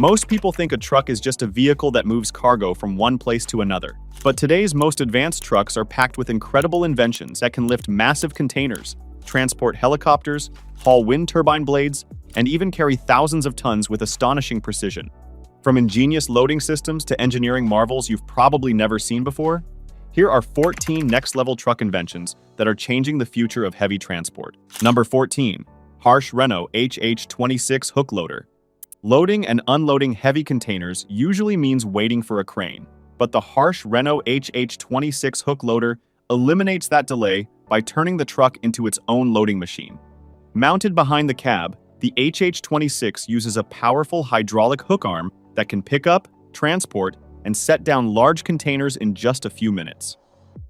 Most people think a truck is just a vehicle that moves cargo from one place to another. But today's most advanced trucks are packed with incredible inventions that can lift massive containers, transport helicopters, haul wind turbine blades, and even carry thousands of tons with astonishing precision. From ingenious loading systems to engineering marvels you've probably never seen before, here are 14 next-level truck inventions that are changing the future of heavy transport. Number 14. Harsh Renault HH26 Hook Loader. Loading and unloading heavy containers usually means waiting for a crane, but the Harsh Renault HH26 Hook Loader eliminates that delay by turning the truck into its own loading machine. Mounted behind the cab, the HH26 uses a powerful hydraulic hook arm that can pick up, transport, and set down large containers in just a few minutes.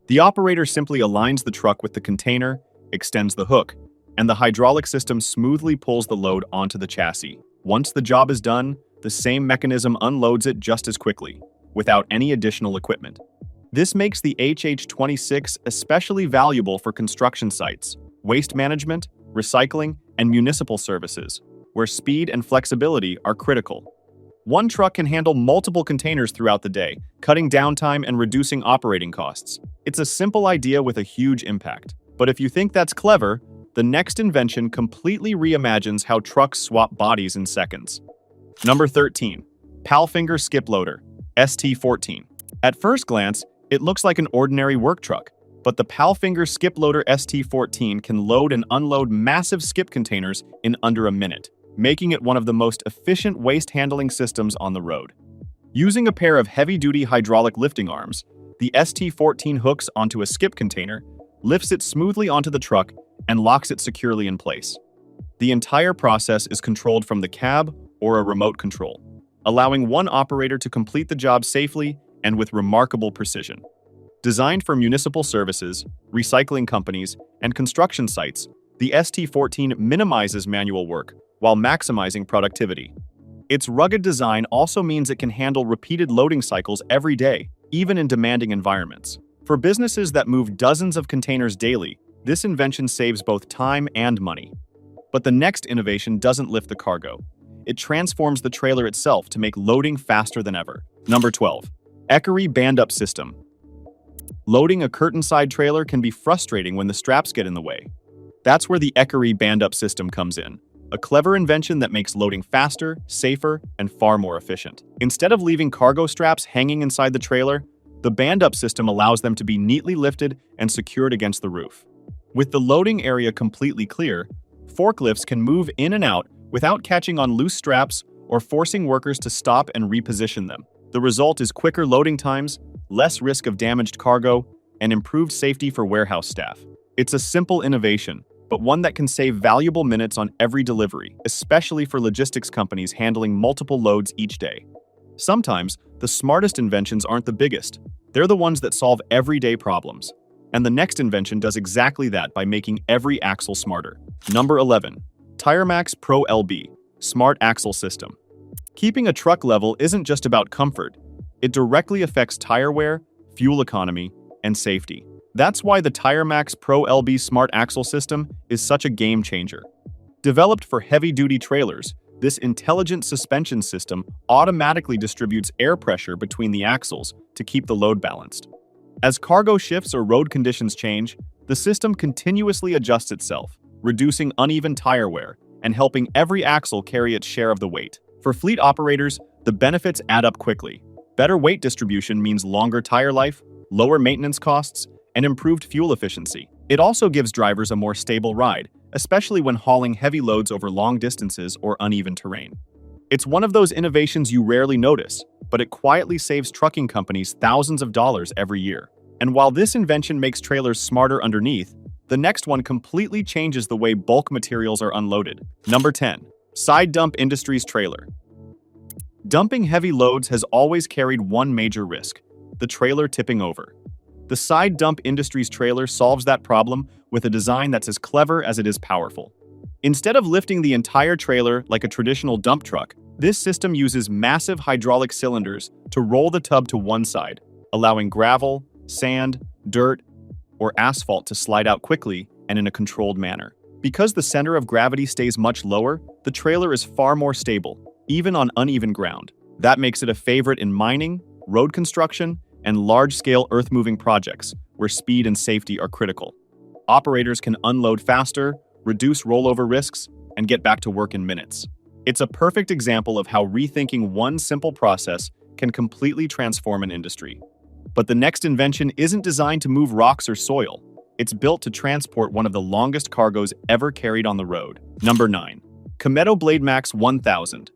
The operator simply aligns the truck with the container, extends the hook, and the hydraulic system smoothly pulls the load onto the chassis. Once the job is done, the same mechanism unloads it just as quickly, without any additional equipment. This makes the HH26 especially valuable for construction sites, waste management, recycling, and municipal services, where speed and flexibility are critical. One truck can handle multiple containers throughout the day, cutting downtime and reducing operating costs. It's a simple idea with a huge impact. But if you think that's clever, the next invention completely reimagines how trucks swap bodies in seconds. Number 13. Palfinger Skip Loader ST. At first glance, it looks like an ordinary work truck, but the Palfinger Skip Loader ST can load and unload massive skip containers in under a minute, making it one of the most efficient waste handling systems on the road. Using a pair of heavy-duty hydraulic lifting arms, the ST hooks onto a skip container, lifts it smoothly onto the truck, and locks it securely in place. The entire process is controlled from the cab or a remote control, allowing one operator to complete the job safely and with remarkable precision. Designed for municipal services, recycling companies, and construction sites, the ST minimizes manual work while maximizing productivity. Its rugged design also means it can handle repeated loading cycles every day, even in demanding environments. For businesses that move dozens of containers daily, this invention saves both time and money. But the next innovation doesn't lift the cargo. It transforms the trailer itself to make loading faster than ever. Number 12. Ekeri Band-Up System. Loading a curtain-side trailer can be frustrating when the straps get in the way. That's where the Ekeri Band-Up System comes in, a clever invention that makes loading faster, safer, and far more efficient. Instead of leaving cargo straps hanging inside the trailer, the band-up system allows them to be neatly lifted and secured against the roof. With the loading area completely clear, forklifts can move in and out without catching on loose straps or forcing workers to stop and reposition them. The result is quicker loading times, less risk of damaged cargo, and improved safety for warehouse staff. It's a simple innovation, but one that can save valuable minutes on every delivery, especially for logistics companies handling multiple loads each day. Sometimes, the smartest inventions aren't the biggest. They're the ones that solve everyday problems. And the next invention does exactly that by making every axle smarter. Number 11. TireMAX Pro LB Smart Axle System. Keeping a truck level isn't just about comfort. It directly affects tire wear, fuel economy, and safety. That's why the TireMAX Pro LB Smart Axle System is such a game changer. Developed for heavy-duty trailers, this intelligent suspension system automatically distributes air pressure between the axles to keep the load balanced. As cargo shifts or road conditions change, the system continuously adjusts itself, reducing uneven tire wear and helping every axle carry its share of the weight. For fleet operators, the benefits add up quickly. Better weight distribution means longer tire life, lower maintenance costs, and improved fuel efficiency. It also gives drivers a more stable ride, especially when hauling heavy loads over long distances or uneven terrain. It's one of those innovations you rarely notice, but it quietly saves trucking companies thousands of dollars every year. And while this invention makes trailers smarter underneath, the next one completely changes the way bulk materials are unloaded. Number 10. Side Dump Industries Trailer. Dumping heavy loads has always carried one major risk: the trailer tipping over. The Side Dump Industries trailer solves that problem with a design that's as clever as it is powerful. Instead of lifting the entire trailer like a traditional dump truck, this system uses massive hydraulic cylinders to roll the tub to one side, allowing gravel, sand, dirt, or asphalt to slide out quickly and in a controlled manner. Because the center of gravity stays much lower, the trailer is far more stable, even on uneven ground. That makes it a favorite in mining, road construction, and large-scale earth-moving projects, where speed and safety are critical. Operators can unload faster, reduce rollover risks, and get back to work in minutes. It's a perfect example of how rethinking one simple process can completely transform an industry. But the next invention isn't designed to move rocks or soil. It's built to transport one of the longest cargoes ever carried on the road. Number 9. Cometto BladeMAX 1000.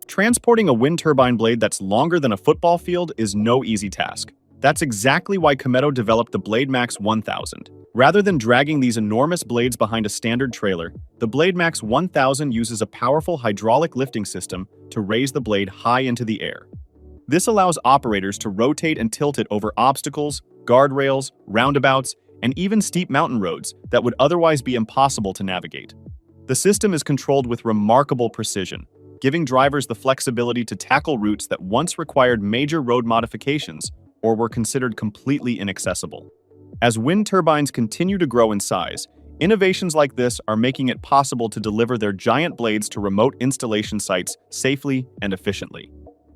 Transporting a wind turbine blade that's longer than a football field is no easy task. That's exactly why Cometto developed the BladeMAX 1000. Rather than dragging these enormous blades behind a standard trailer, the BladeMAX 1000 uses a powerful hydraulic lifting system to raise the blade high into the air. This allows operators to rotate and tilt it over obstacles, guardrails, roundabouts, and even steep mountain roads that would otherwise be impossible to navigate. The system is controlled with remarkable precision, giving drivers the flexibility to tackle routes that once required major road modifications or were considered completely inaccessible. As wind turbines continue to grow in size, innovations like this are making it possible to deliver their giant blades to remote installation sites safely and efficiently.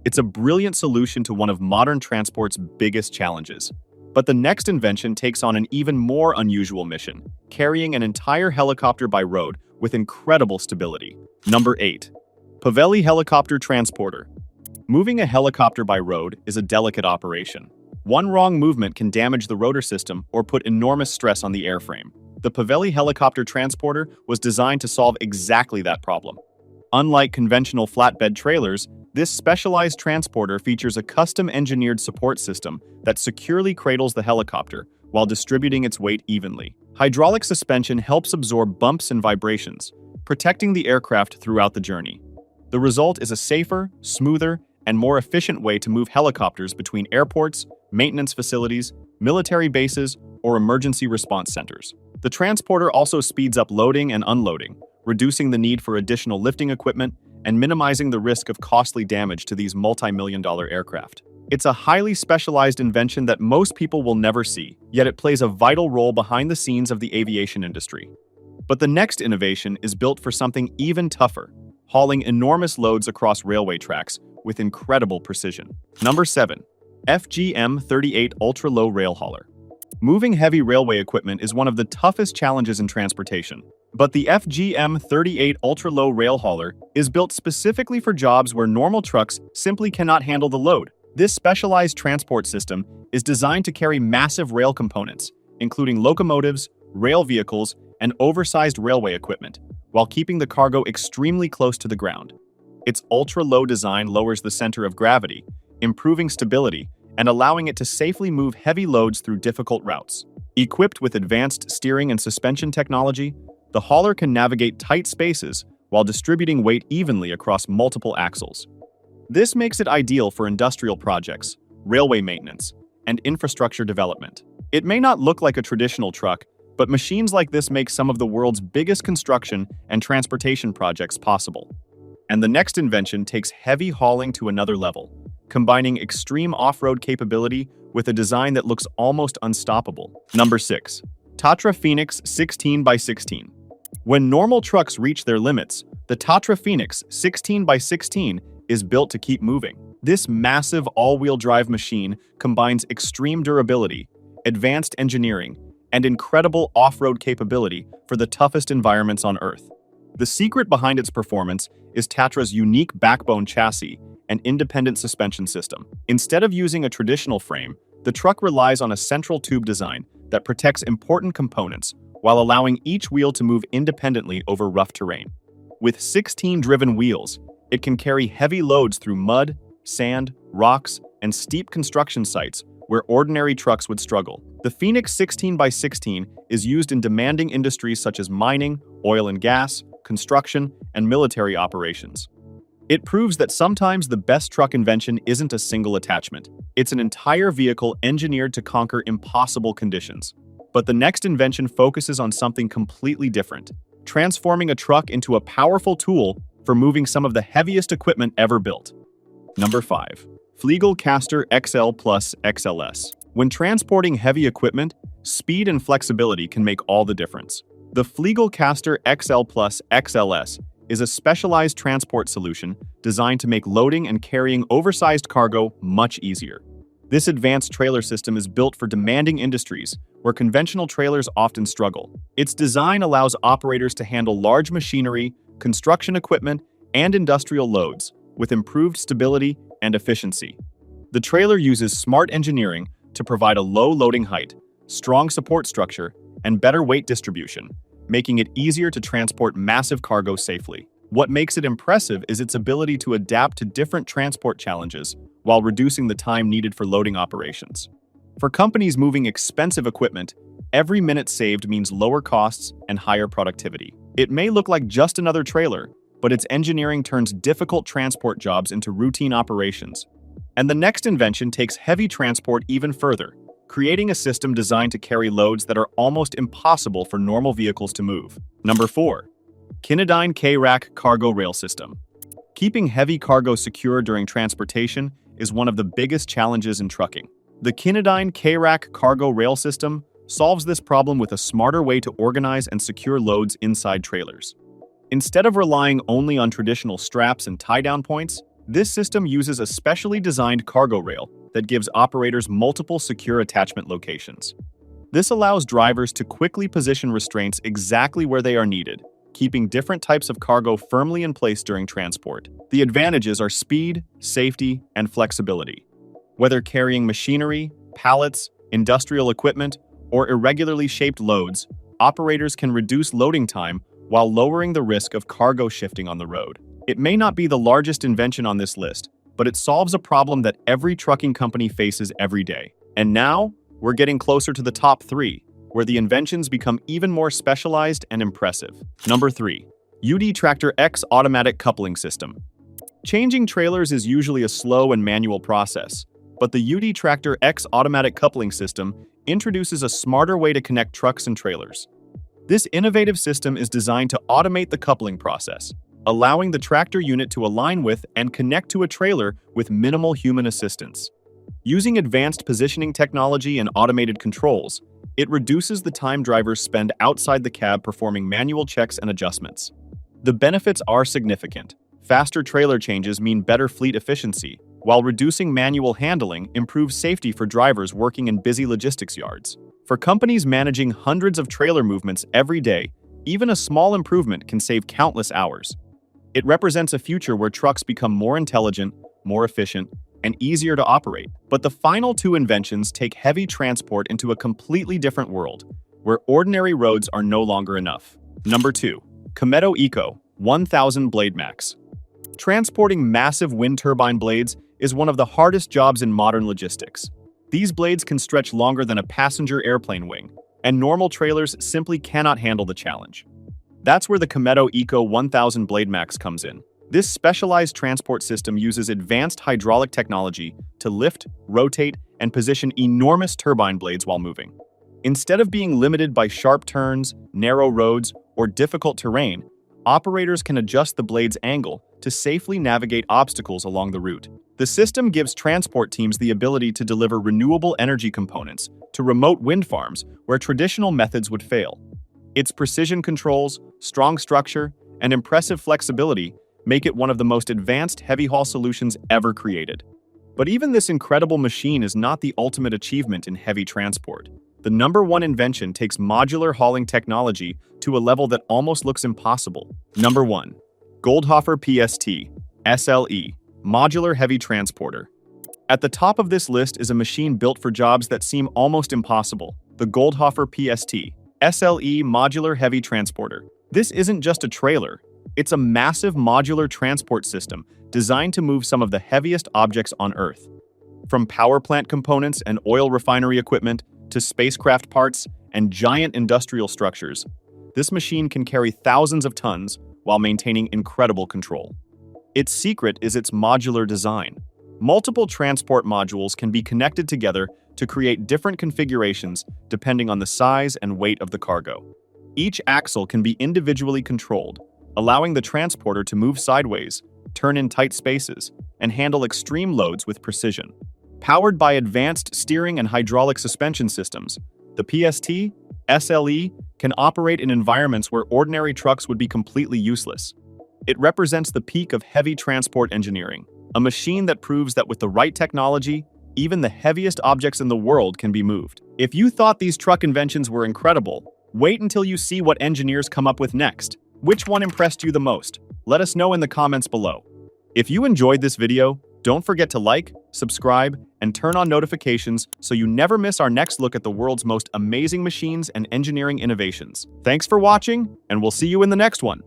It's a brilliant solution to one of modern transport's biggest challenges. But the next invention takes on an even more unusual mission, carrying an entire helicopter by road with incredible stability. Number 8. Pavelli Helicopter Transporter. Moving a helicopter by road is a delicate operation. One wrong movement can damage the rotor system or put enormous stress on the airframe. The Pavelli Helicopter Transporter was designed to solve exactly that problem. Unlike conventional flatbed trailers, this specialized transporter features a custom-engineered support system that securely cradles the helicopter while distributing its weight evenly. Hydraulic suspension helps absorb bumps and vibrations, protecting the aircraft throughout the journey. The result is a safer, smoother, and more efficient way to move helicopters between airports, maintenance facilities, military bases, or emergency response centers. The transporter also speeds up loading and unloading, reducing the need for additional lifting equipment and minimizing the risk of costly damage to these multi-million-dollar aircraft. It's a highly specialized invention that most people will never see, yet it plays a vital role behind the scenes of the aviation industry. But the next innovation is built for something even tougher, hauling enormous loads across railway tracks with incredible precision. Number 7. FGM 38 Ultra-Low Rail Hauler. Moving heavy railway equipment is one of the toughest challenges in transportation. But the FGM 38 Ultra-Low Rail Hauler is built specifically for jobs where normal trucks simply cannot handle the load. This specialized transport system is designed to carry massive rail components, including locomotives, rail vehicles, and oversized railway equipment, while keeping the cargo extremely close to the ground. Its ultra-low design lowers the center of gravity, improving stability and allowing it to safely move heavy loads through difficult routes. Equipped with advanced steering and suspension technology, the hauler can navigate tight spaces while distributing weight evenly across multiple axles. This makes it ideal for industrial projects, railway maintenance, and infrastructure development. It may not look like a traditional truck, but machines like this make some of the world's biggest construction and transportation projects possible. And the next invention takes heavy hauling to another level, combining extreme off-road capability with a design that looks almost unstoppable. Number 6. Tatra Phoenix 16x16. When normal trucks reach their limits, the Tatra Phoenix 16x16 is built to keep moving. This massive all-wheel drive machine combines extreme durability, advanced engineering, and incredible off-road capability for the toughest environments on Earth. The secret behind its performance is Tatra's unique backbone chassis and independent suspension system. Instead of using a traditional frame, the truck relies on a central tube design that protects important components while allowing each wheel to move independently over rough terrain. With 16 driven wheels, it can carry heavy loads through mud, sand, rocks, and steep construction sites where ordinary trucks would struggle. The Phoenix 16x16 is used in demanding industries such as mining, oil and gas, construction, and military operations. It proves that sometimes the best truck invention isn't a single attachment. It's an entire vehicle engineered to conquer impossible conditions. But the next invention focuses on something completely different, transforming a truck into a powerful tool for moving some of the heaviest equipment ever built. Number 5. Fliegelcaster XL Plus XLS. When transporting heavy equipment, speed and flexibility can make all the difference. The Fliegelcaster XL Plus XLS is a specialized transport solution designed to make loading and carrying oversized cargo much easier. This advanced trailer system is built for demanding industries where conventional trailers often struggle. Its design allows operators to handle large machinery, construction equipment, and industrial loads with improved stability and efficiency. The trailer uses smart engineering to provide a low loading height, strong support structure, and better weight distribution, making it easier to transport massive cargo safely. What makes it impressive is its ability to adapt to different transport challenges while reducing the time needed for loading operations. For companies moving expensive equipment, every minute saved means lower costs and higher productivity. It may look like just another trailer, but its engineering turns difficult transport jobs into routine operations. And the next invention takes heavy transport even further, creating a system designed to carry loads that are almost impossible for normal vehicles to move. Number 4. Kinedyne K-Rack Cargo Rail System. Keeping heavy cargo secure during transportation is one of the biggest challenges in trucking. The Kinedyne K-Rack Cargo Rail System solves this problem with a smarter way to organize and secure loads inside trailers. Instead of relying only on traditional straps and tie-down points, this system uses a specially designed cargo rail that gives operators multiple secure attachment locations. This allows drivers to quickly position restraints exactly where they are needed, keeping different types of cargo firmly in place during transport. The advantages are speed, safety, and flexibility. Whether carrying machinery, pallets, industrial equipment, or irregularly shaped loads, operators can reduce loading time while lowering the risk of cargo shifting on the road. It may not be the largest invention on this list, but it solves a problem that every trucking company faces every day. And now, we're getting closer to the top 3, where the inventions become even more specialized and impressive. Number 3. UD Tractor X Automatic Coupling System. Changing trailers is usually a slow and manual process, but the UD Tractor X Automatic Coupling System introduces a smarter way to connect trucks and trailers. This innovative system is designed to automate the coupling process, allowing the tractor unit to align with and connect to a trailer with minimal human assistance. Using advanced positioning technology and automated controls, it reduces the time drivers spend outside the cab performing manual checks and adjustments. The benefits are significant. Faster trailer changes mean better fleet efficiency, while reducing manual handling improves safety for drivers working in busy logistics yards. For companies managing hundreds of trailer movements every day, even a small improvement can save countless hours. It represents a future where trucks become more intelligent, more efficient, and easier to operate. But the final 2 inventions take heavy transport into a completely different world, where ordinary roads are no longer enough. Number 2. Cometto Eco 1000 BladeMAX. Transporting massive wind turbine blades is one of the hardest jobs in modern logistics. These blades can stretch longer than a passenger airplane wing, and normal trailers simply cannot handle the challenge. That's where the Cometto Eco 1000 BladeMAX comes in. This specialized transport system uses advanced hydraulic technology to lift, rotate, and position enormous turbine blades while moving. Instead of being limited by sharp turns, narrow roads, or difficult terrain, operators can adjust the blade's angle to safely navigate obstacles along the route. The system gives transport teams the ability to deliver renewable energy components to remote wind farms where traditional methods would fail. Its precision controls, strong structure, and impressive flexibility make it one of the most advanced heavy-haul solutions ever created. But even this incredible machine is not the ultimate achievement in heavy transport. The number 1 invention takes modular hauling technology to a level that almost looks impossible. Number 1. Goldhofer PST SLE Modular Heavy Transporter. At the top of this list is a machine built for jobs that seem almost impossible, the Goldhofer PST SLE Modular Heavy Transporter. This isn't just a trailer, it's a massive modular transport system designed to move some of the heaviest objects on Earth. From power plant components and oil refinery equipment to spacecraft parts and giant industrial structures, this machine can carry thousands of tons while maintaining incredible control. Its secret is its modular design. Multiple transport modules can be connected together to create different configurations depending on the size and weight of the cargo. Each axle can be individually controlled, allowing the transporter to move sideways, turn in tight spaces, and handle extreme loads with precision. Powered by advanced steering and hydraulic suspension systems, the PST SLE can operate in environments where ordinary trucks would be completely useless. It represents the peak of heavy transport engineering, a machine that proves that with the right technology, even the heaviest objects in the world can be moved. If you thought these truck inventions were incredible, wait until you see what engineers come up with next. Which one impressed you the most? Let us know in the comments below. If you enjoyed this video, don't forget to like, subscribe, and turn on notifications so you never miss our next look at the world's most amazing machines and engineering innovations. Thanks for watching, and we'll see you in the next one.